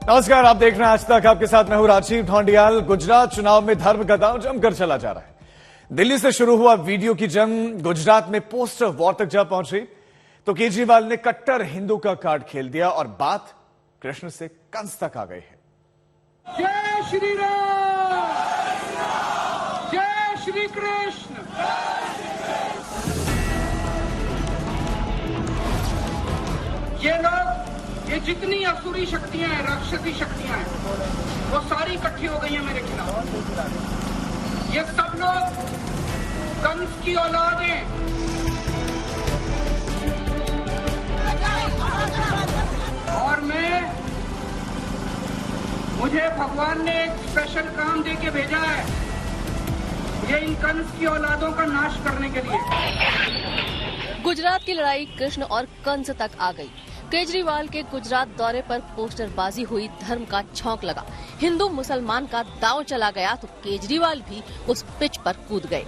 नमस्कार, आप देख रहे हैं आज तक। आपके साथ मैं हूं राजीव ढोंडियाल। गुजरात चुनाव में धर्म का दांव जमकर चला जा रहा है। दिल्ली से शुरू हुआ वीडियो की जंग गुजरात में पोस्टर वॉर तक जा पहुंची तो केजरीवाल ने कट्टर हिंदू का कार्ड खेल दिया और बात कृष्ण से कंस तक आ गई है। जय श्री राम, जय श्री कृष्ण। ये लोग, ये जितनी असुरी शक्तियां हैं, राक्षसी शक्तियां हैं, वो सारी इकट्ठी हो गई हैं मेरे खिलाफ। ये सब लोग कंस की औलाद हैं। और मुझे भगवान ने एक स्पेशल काम दे के भेजा है, ये इन कंस की औलादों का नाश करने के लिए। गुजरात की लड़ाई कृष्ण और कंस तक आ गई। केजरीवाल के गुजरात दौरे पर पोस्टरबाजी हुई, धर्म का छौंक लगा, हिंदू मुसलमान का दांव चला गया तो केजरीवाल भी उस पिच पर कूद गए।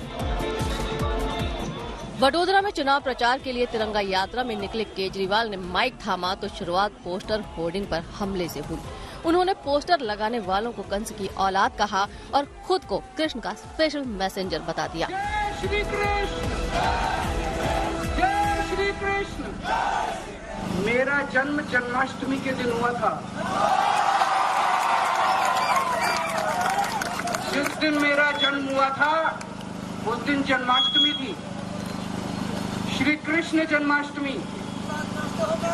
वडोदरा में चुनाव प्रचार के लिए तिरंगा यात्रा में निकले केजरीवाल ने माइक थामा तो शुरुआत पोस्टर होर्डिंग पर हमले से हुई। उन्होंने पोस्टर लगाने वालों को कंस की औलाद कहा और खुद को कृष्ण का स्पेशल मैसेंजर बता दिया। जय श्री कृष्ण, जय श्री कृष्ण। मेरा जन्म जन्माष्टमी के दिन हुआ था। जिस दिन मेरा जन्म हुआ था उस दिन जन्माष्टमी थी, श्री कृष्ण जन्माष्टमी।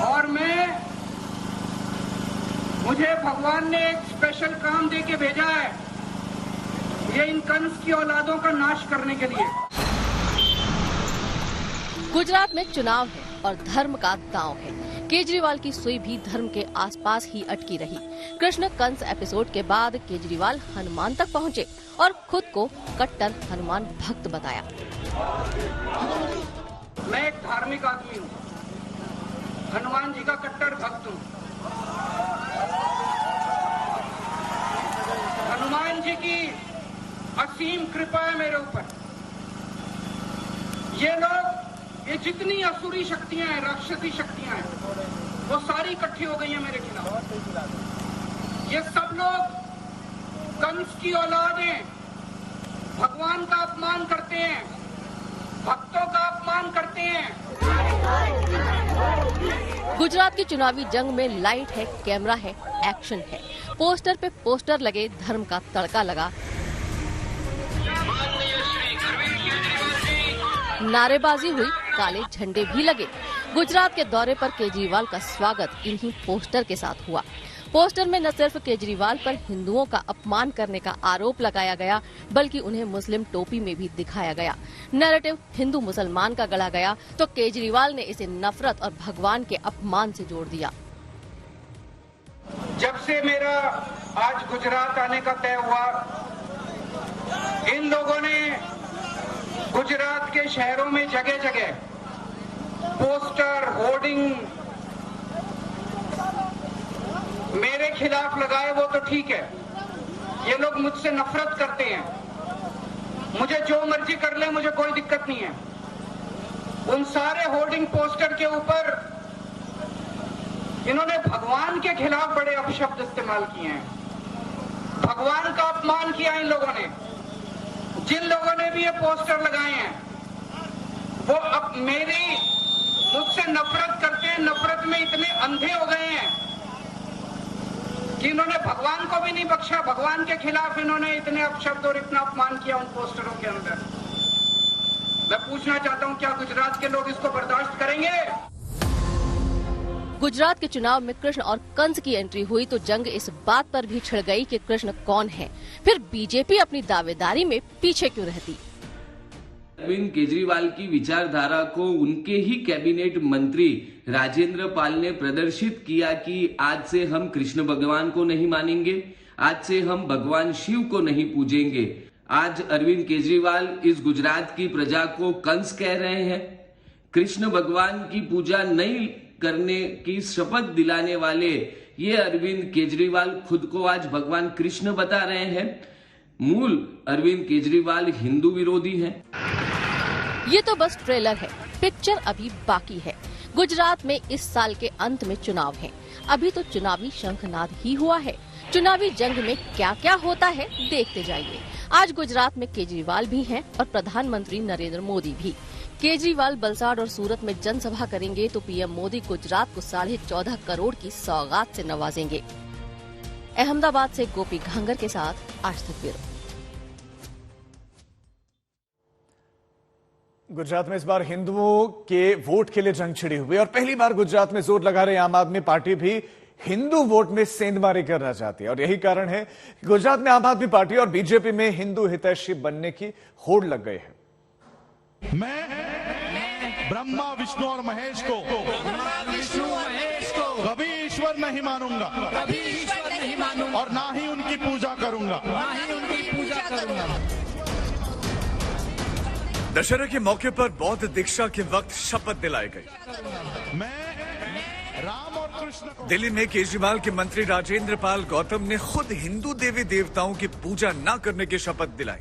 और मुझे भगवान ने एक स्पेशल काम दे के भेजा है, ये इन कंस की औलादों का नाश करने के लिए। गुजरात में चुनाव है और धर्म का दांव है। केजरीवाल की सुई भी धर्म के आसपास ही अटकी रही। कृष्ण कंस एपिसोड के बाद केजरीवाल हनुमान तक पहुंचे और खुद को कट्टर हनुमान भक्त बताया। मैं एक धार्मिक आदमी हूँ, हनुमान जी का कट्टर भक्त हूँ। हनुमान जी की असीम कृपा है मेरे ऊपर। ये लोग, ये जितनी असुरी शक्तियां हैं, राक्षसी शक्तियां हैं, वो सारी इकट्ठी हो गई हैं मेरे खिलाफ। ये सब लोग कंस की औलाद हैं, भगवान का अपमान करते हैं, भक्तों का अपमान करते हैं। गुजरात की चुनावी जंग में लाइट है, कैमरा है, एक्शन है। पोस्टर पे पोस्टर लगे, धर्म का तड़का लगा, नारेबाजी हुई, काले झंडे भी लगे। गुजरात के दौरे पर केजरीवाल का स्वागत इन्हीं पोस्टर के साथ हुआ। पोस्टर में न सिर्फ केजरीवाल पर हिंदुओं का अपमान करने का आरोप लगाया गया, बल्कि उन्हें मुस्लिम टोपी में भी दिखाया गया। नैरेटिव हिंदू मुसलमान का गढ़ा गया तो केजरीवाल ने इसे नफरत और भगवान के अपमान से जोड़ दिया। जब से मेरा आज गुजरात आने का तय हुआ, इन लोगों ने गुजरात के शहरों में जगह जगह पोस्टर, होर्डिंग मेरे खिलाफ लगाए। वो तो ठीक है, ये लोग मुझसे नफरत करते हैं, मुझे जो मर्जी कर ले, मुझे कोई दिक्कत नहीं है। उन सारे होर्डिंग पोस्टर के ऊपर इन्होंने भगवान के खिलाफ बड़े अपशब्द इस्तेमाल किए हैं, भगवान का अपमान किया इन लोगों ने। जिन लोगों ने भी ये पोस्टर लगाए हैं वो अब मुझसे नफरत करते हैं, नफरत में इतने अंधे हो गए हैं कि इन्होंने भगवान को भी नहीं बख्शा। भगवान के खिलाफ इन्होंने इतने अपशब्द और इतना अपमान किया उन पोस्टरों के अंदर। मैं पूछना चाहता हूं, क्या गुजरात के लोग इसको बर्दाश्त करेंगे? गुजरात के चुनाव में कृष्ण और कंस की एंट्री हुई तो जंग इस बात पर भी छिड़ गई कि कृष्ण कौन है। फिर बीजेपी अपनी दावेदारी में पीछे क्यों रहती? अरविंद केजरीवाल की विचारधारा को उनके ही कैबिनेट मंत्री राजेंद्र पाल ने प्रदर्शित किया कि आज से हम कृष्ण भगवान को नहीं मानेंगे, आज से हम भगवान शिव को नहीं पूजेंगे। आज अरविंद केजरीवाल इस गुजरात की प्रजा को कंस कह रहे हैं। कृष्ण भगवान की पूजा नहीं करने की शपथ दिलाने वाले ये अरविंद केजरीवाल खुद को आज भगवान कृष्ण बता रहे हैं। मूल अरविंद केजरीवाल हिंदू विरोधी हैं। ये तो बस ट्रेलर है, पिक्चर अभी बाकी है। गुजरात में इस साल के अंत में चुनाव है। अभी तो चुनावी शंखनाद ही हुआ है। चुनावी जंग में क्या क्या होता है देखते जाइए। आज गुजरात में केजरीवाल भी हैं और प्रधानमंत्री नरेंद्र मोदी भी। केजरीवाल वलसाड और सूरत में जनसभा करेंगे तो पीएम मोदी गुजरात को 14.5 करोड़ की सौगात से नवाजेंगे। अहमदाबाद से गोपी घांगर के साथ आज तक ब्यूरो। गुजरात में इस बार हिंदुओं के वोट के लिए जंग छिड़ी हुई और पहली बार गुजरात में जोर लगा रही आम आदमी पार्टी भी हिंदू वोट में सेंधमारी करना चाहती है और यही कारण है कि गुजरात में आम आदमी पार्टी और बीजेपी में हिंदू हितैषी बनने की होड़ लग गई है। मैं ब्रह्मा विष्णु और महेश को कभी ईश्वर नहीं मानूंगा, और ना ही उनकी पूजा करूंगा। दशहरे के मौके पर बौद्ध दीक्षा के वक्त शपथ दिलाई गई। मैं राम और कृष्ण को दिल्ली में केजरीवाल के मंत्री राजेंद्र पाल गौतम ने खुद हिंदू देवी देवताओं की पूजा न करने की शपथ दिलाई।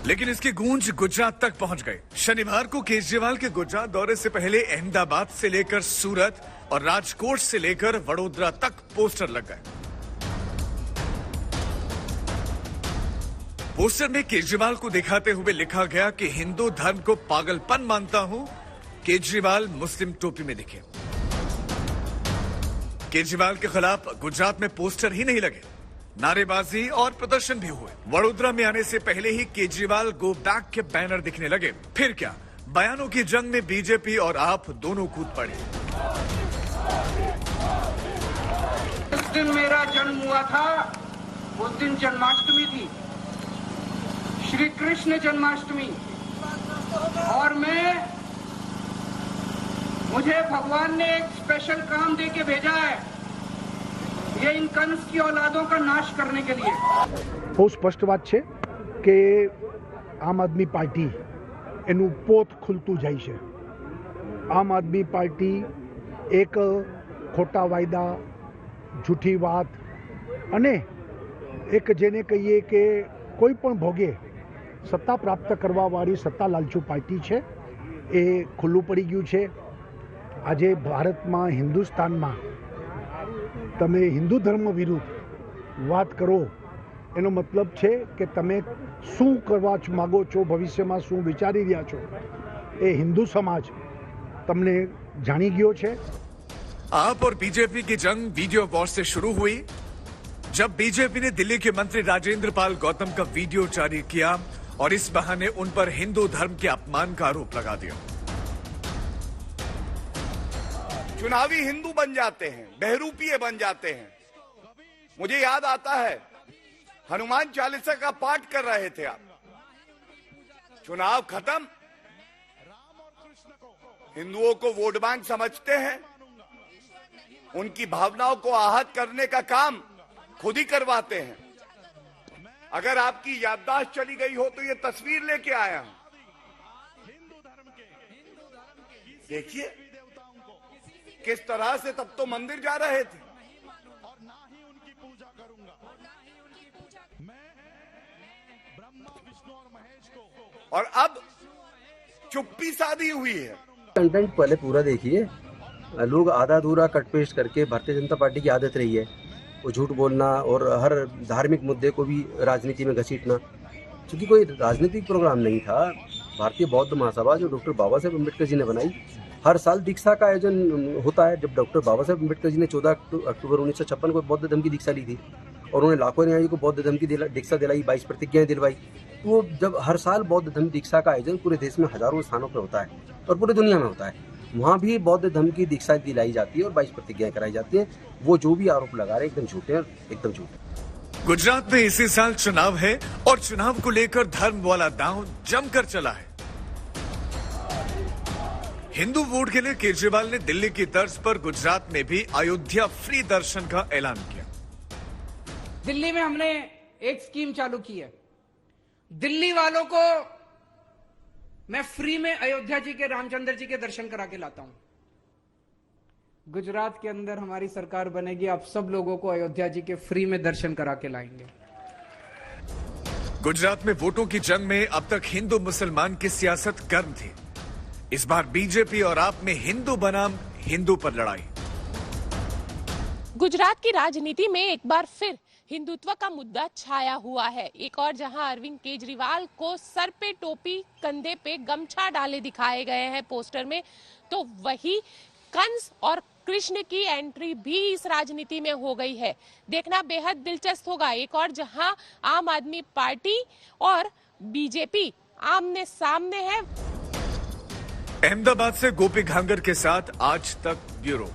लेकिन इसकी गूंज गुजरात तक पहुंच गई। शनिवार को केजरीवाल के गुजरात दौरे से पहले अहमदाबाद से लेकर सूरत और राजकोट से लेकर वडोदरा तक पोस्टर लग गए। पोस्टर में केजरीवाल को दिखाते हुए लिखा गया कि हिंदू धर्म को पागलपन मानता हूं, केजरीवाल मुस्लिम टोपी में दिखे। केजरीवाल के खिलाफ गुजरात में पोस्टर ही नहीं लगे, नारेबाजी और प्रदर्शन भी हुए। वडोदरा में आने से पहले ही केजरीवाल गो बैक के बैनर दिखने लगे। फिर क्या, बयानों की जंग में बीजेपी और आप दोनों कूद पड़े। जिस दिन मेरा जन्म हुआ था उस दिन जन्माष्टमी थी, श्री कृष्ण जन्माष्टमी, और मुझे भगवान ने एक स्पेशल काम दे के भेजा है, ये इन कंस की औलादों का नाश करने के लिए। બહુ સ્પષ્ટ વાત છે કે આમ આદમી પાર્ટી એનું પોત ખુલતું જાય છે। આમ આદમી પાર્ટી એક ખોટા વાયદા, જૂઠી વાત અને એક જેને કહીએ કે કોઈ પણ ભોગે સત્તા પ્રાપ્ત કરવાવાળી સત્તા લાલચુ પાર્ટી છે, એ ખુલ્લું પડી ગયું છે। આજે ભારતમાં, હિન્દુસ્તાનમાં તમે હિન્દુ ધર્મ વિરુદ્ધ વાત કરો એનો મતલબ છે કે તમે શું કરવા માગો છો, ભવિષ્યમાં શું વિચારી રહ્યા છો, એ હિન્દુ સમાજ તમને જાણી ગયો છે। आप और बीजेपी की जंग वीडियो वॉर से शुरू हुई जब बीजेपी ने दिल्ली के मंत्री राजेंद्र पाल गौतम का वीडियो जारी किया और इस बहाने उन पर हिंदू धर्म के अपमान का आरोप लगा दिया। चुनावी हिंदू बन जाते हैं, बहरूपीय बन जाते हैं। मुझे याद आता है हनुमान चालीसा का पाठ कर रहे थे आप, चुनाव खत्म, हिंदुओं को वोट बैंक समझते हैं, उनकी भावनाओं को आहत करने का काम खुद ही करवाते हैं। अगर आपकी याददाश्त चली गई हो तो ये तस्वीर लेके आया हूं, देखिए किस तरह से तब तो मंदिर जा रहे थे। और ना ही उनकी पूजा करूंगा। मैं ब्रह्मा विष्णु और महेश को, और अब चुप्पी साधी हुई है। कंटेंट पहले पूरा देखिए। लोग आधा अधूरा कट पेस्ट करके, भारतीय जनता पार्टी की आदत रही है वो झूठ बोलना और हर धार्मिक मुद्दे को भी राजनीति में घसीटना। क्योंकि कोई राजनीतिक प्रोग्राम नहीं था। भारतीय बौद्ध महासभा जो डॉक्टर बाबा साहेब अम्बेडकर जी ने बनाई, हर साल दीक्षा का आयोजन होता है। जब डॉक्टर बाबा साहेब अम्बेडकर जी ने 14 अक्टूबर 1956 को बौद्ध धर्म की दीक्षा ली थी और उन्होंने लाखों अनुयायियों को बौद्ध धर्म की दीक्षा दिलाई, 22 प्रतिज्ञाएं दिलवाई। तो जब हर साल बौद्ध धर्म दीक्षा का आयोजन पूरे देश में हजारों स्थानों पर होता है और पूरी दुनिया में होता है, वहाँ भी बौद्ध धर्म की दीक्षा दिलाई जाती है और 22 प्रतिज्ञाएं कराई जाती है। वो जो भी आरोप लगा रहे एकदम झूठे हैं, एकदम झूठे। गुजरात में इसी साल चुनाव है और चुनाव को लेकर धर्म वाला दांव जमकर चला है। हिंदू वोट के लिए केजरीवाल ने दिल्ली की तर्ज पर गुजरात में भी अयोध्या फ्री दर्शन का ऐलान किया। दिल्ली में हमने एक स्कीम चालू की है, दिल्ली वालों को मैं फ्री में अयोध्या जी के, रामचंद्र जी के दर्शन करा के लाता हूं। गुजरात के अंदर हमारी सरकार बनेगी, आप सब लोगों को अयोध्या जी के फ्री में दर्शन करा के लाएंगे। गुजरात में वोटों की जंग में अब तक हिंदू मुसलमान की सियासत गर्म थी। इस बार बीजेपी और आप में हिंदू बनाम हिंदू पर लड़ाई। गुजरात की राजनीति में एक बार फिर हिंदुत्व का मुद्दा छाया हुआ है। एक और जहां अरविंद केजरीवाल को सर पे टोपी, कंधे पे गमछा डाले दिखाए गए हैं पोस्टर में, तो वही कंस और कृष्ण की एंट्री भी इस राजनीति में हो गई है। देखना बेहद दिलचस्प होगा। एक और जहां आम आदमी पार्टी और बीजेपी आमने सामने है। अहमदाबाद से गोपी घांगर के साथ आज तक ब्यूरो।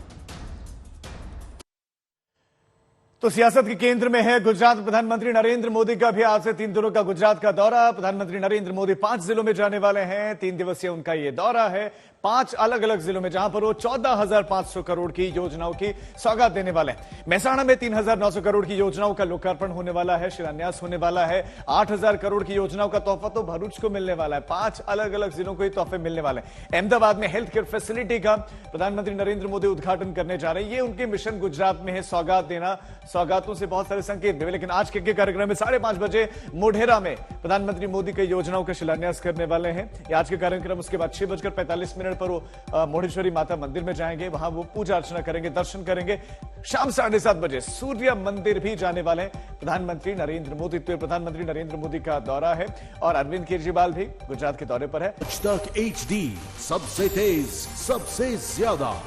तो सियासत के केंद्र में है गुजरात। प्रधानमंत्री नरेंद्र मोदी का भी आज से 3 दिनों का गुजरात का दौरा। प्रधानमंत्री नरेंद्र मोदी 5 जिलों में जाने वाले हैं। 3 दिवसीय उनका ये दौरा है 5 अलग अलग जिलों में, जहां पर वो 14,500 करोड़ की योजनाओं की सौगात देने वाले हैं। मेहसाणा में 3,900 करोड़ की योजनाओं का लोकार्पण होने वाला है, शिलान्यास होने वाला है। 8,000 करोड़ की योजनाओं का तोहफा तो भरूच को मिलने वाला है। 5 अलग अलग जिलों को ही तोहफे मिलने वाले हैं। अहमदाबाद में हेल्थ केयर फैसिलिटी का प्रधानमंत्री नरेंद्र मोदी उद्घाटन करने जा रहे हैं। ये उनके मिशन गुजरात में है, सौगात देना। सौगातों से बहुत सारे संकेत मिले, लेकिन आज के कार्यक्रम में 5:30 बजे मोढेरा में प्रधानमंत्री मोदी कई योजनाओं का शिलान्यास करने वाले हैं। आज के कार्यक्रम उसके बाद 6:45 पर वो मोढ़ेश्वरी माता मंदिर में जाएंगे, वहां वो पूजा अर्चना करेंगे, दर्शन करेंगे। शाम 7:30 बजे सूर्य मंदिर भी जाने वाले हैं प्रधानमंत्री नरेंद्र मोदी। तो प्रधानमंत्री नरेंद्र मोदी का दौरा है और अरविंद केजरीवाल भी गुजरात के दौरे पर है। आज तक HD सबसे तेज, सबसे ज्यादा।